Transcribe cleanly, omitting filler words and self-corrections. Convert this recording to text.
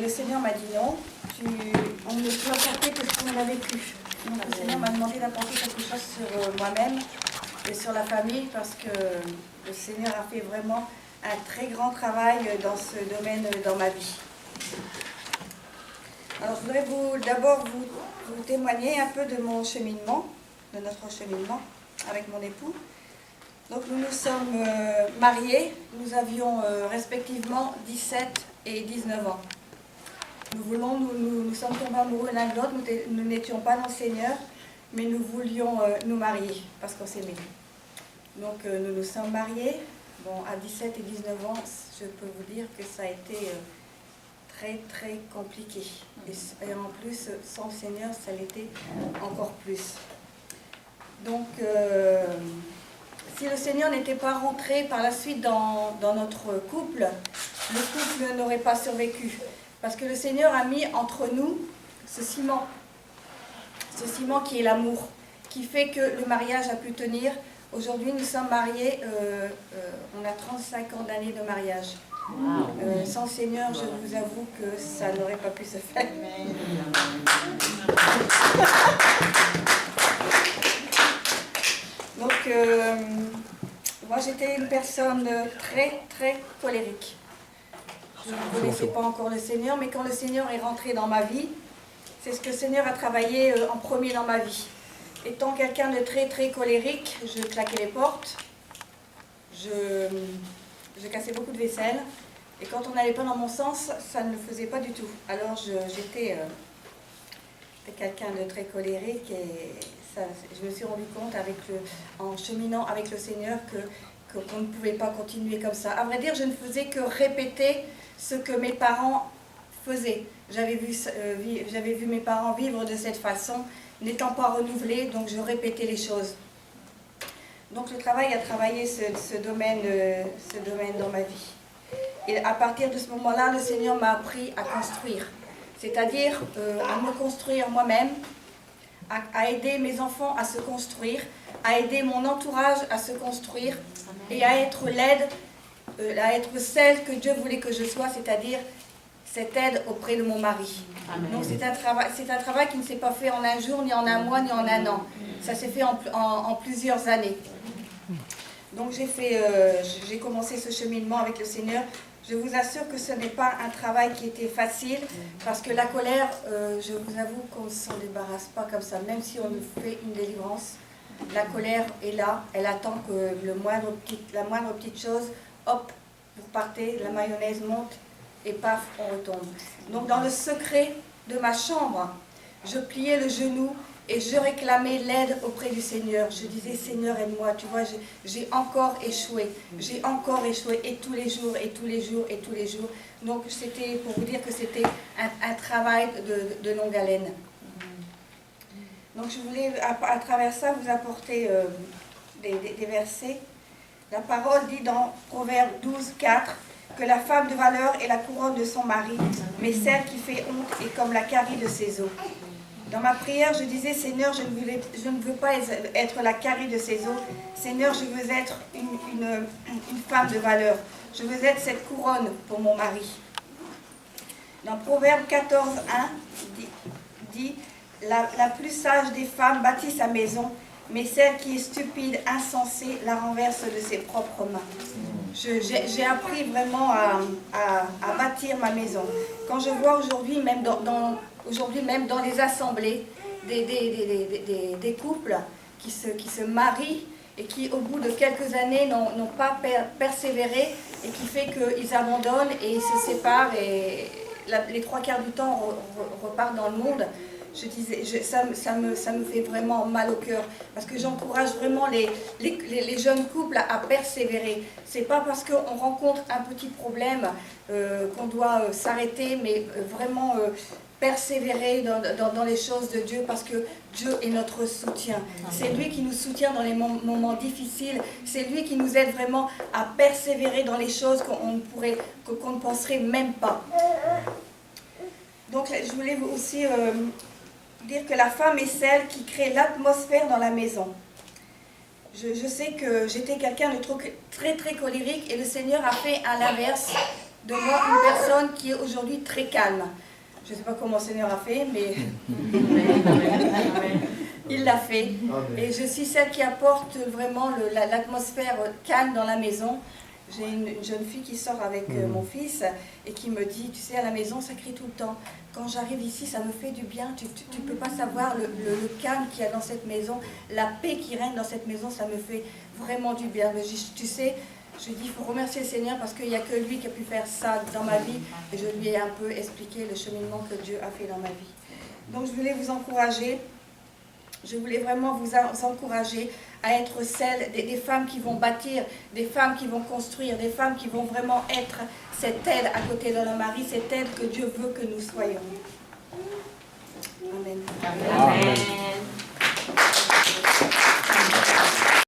le Seigneur m'a dit non, on ne peut apporter que ce qu'on a vécu. Donc le Seigneur m'a demandé d'apporter quelque chose sur moi-même et sur la famille parce que le Seigneur a fait vraiment un très grand travail dans ce domaine dans ma vie. Alors je voudrais d'abord vous témoigner un peu de mon cheminement, de notre cheminement avec mon époux. Donc nous nous sommes mariés, nous avions respectivement 17 et 19 ans. Nous sommes tombés amoureux l'un de l'autre, nous n'étions pas dans le Seigneur, mais nous voulions nous marier parce qu'on s'aimait. Donc nous nous sommes mariés. Bon, à 17 et 19 ans, je peux vous dire que ça a été très très compliqué. Et en plus, sans le Seigneur, ça l'était encore plus. Donc, si le Seigneur n'était pas rentré par la suite dans notre couple, le couple n'aurait pas survécu. Parce que le Seigneur a mis entre nous ce ciment qui est l'amour, qui fait que le mariage a pu tenir. Aujourd'hui, nous sommes mariés, on a 35 ans d'années de mariage. Sans le Seigneur, je vous avoue que ça n'aurait pas pu se faire. Donc, moi j'étais une personne très très colérique. Je ne connaissais pas encore le Seigneur, mais quand le Seigneur est rentré dans ma vie, c'est ce que le Seigneur a travaillé en premier dans ma vie. Étant quelqu'un de très très colérique, je claquais les portes, je cassais beaucoup de vaisselle, et quand on n'allait pas dans mon sens, ça ne le faisait pas du tout. Alors j'étais quelqu'un de très colérique, et ça, je me suis rendu compte en cheminant avec le Seigneur qu'on ne pouvait pas continuer comme ça. À vrai dire, je ne faisais que répéter ce que mes parents faisaient. J'avais vu mes parents vivre de cette façon, n'étant pas renouvelés, donc je répétais les choses. Donc le travail a travaillé ce domaine dans ma vie. Et à partir de ce moment-là, le Seigneur m'a appris à construire. C'est-à-dire à me construire moi-même, à aider mes enfants à se construire, à aider mon entourage à se construire et à être l'aide, à être celle que Dieu voulait que je sois, c'est-à-dire cette aide auprès de mon mari. Amen. Donc c'est un travail qui ne s'est pas fait en un jour, ni en un mois, ni en un an. Ça s'est fait en plusieurs années. Donc j'ai commencé ce cheminement avec le Seigneur. Je vous assure que ce n'est pas un travail qui était facile, parce que la colère, je vous avoue qu'on ne s'en débarrasse pas comme ça, même si on fait une délivrance. La colère est là, elle attend que la moindre petite chose, hop, vous partez, la mayonnaise monte, et paf, on retombe. Donc dans le secret de ma chambre, je pliais le genou et je réclamais l'aide auprès du Seigneur. Je disais, Seigneur, aide-moi, tu vois, j'ai encore échoué, et tous les jours, et tous les jours, et tous les jours. Donc c'était pour vous dire que c'était un travail de longue haleine. Donc je voulais, à travers ça, vous apporter des versets. La parole dit dans Proverbe 12, 4, que la femme de valeur est la couronne de son mari, mais celle qui fait honte est comme la carie de ses os. Dans ma prière, je disais, Seigneur, je ne veux pas être la carie de ses os. Seigneur, je veux être une femme de valeur. Je veux être cette couronne pour mon mari. Dans Proverbe 14, 1, dit la plus sage des femmes bâtit sa maison, mais celle qui est stupide, insensée, la renverse de ses propres mains. J'ai appris vraiment à bâtir ma maison. Quand je vois aujourd'hui, même dans les assemblées, des couples qui se marient et qui, au bout de quelques années, n'ont pas persévéré et qui fait qu'ils abandonnent et ils se séparent et les 3/4 du temps repartent dans le monde. Je disais, ça me fait vraiment mal au cœur, parce que j'encourage vraiment les jeunes couples à persévérer. C'est pas parce qu'on rencontre un petit problème qu'on doit s'arrêter, mais vraiment persévérer dans les choses de Dieu, parce que Dieu est notre soutien. C'est lui qui nous soutient dans les moments difficiles. C'est lui qui nous aide vraiment à persévérer dans les choses qu'on ne penserait même pas. Donc je voulais aussi dire que la femme est celle qui crée l'atmosphère dans la maison. Je sais que j'étais quelqu'un de très très colérique, et le Seigneur a fait à l'inverse de moi une personne qui est aujourd'hui très calme. Je ne sais pas comment le Seigneur a fait, mais il l'a fait. Et je suis celle qui apporte vraiment l'atmosphère calme dans la maison. J'ai une jeune fille qui sort avec mon fils et qui me dit, tu sais, à la maison, ça crie tout le temps. Quand j'arrive ici, ça me fait du bien. Tu ne peux pas savoir le calme qu'il y a dans cette maison, la paix qui règne dans cette maison, ça me fait vraiment du bien. Mais tu sais, je dis, il faut remercier le Seigneur parce qu'il n'y a que lui qui a pu faire ça dans ma vie. Et je lui ai un peu expliqué le cheminement que Dieu a fait dans ma vie. Donc je voulais vous encourager. Je voulais vraiment vous encourager à être celles des femmes qui vont bâtir, des femmes qui vont construire, des femmes qui vont vraiment être cette aide à côté de leur mari, cette aide que Dieu veut que nous soyons. Amen. Amen.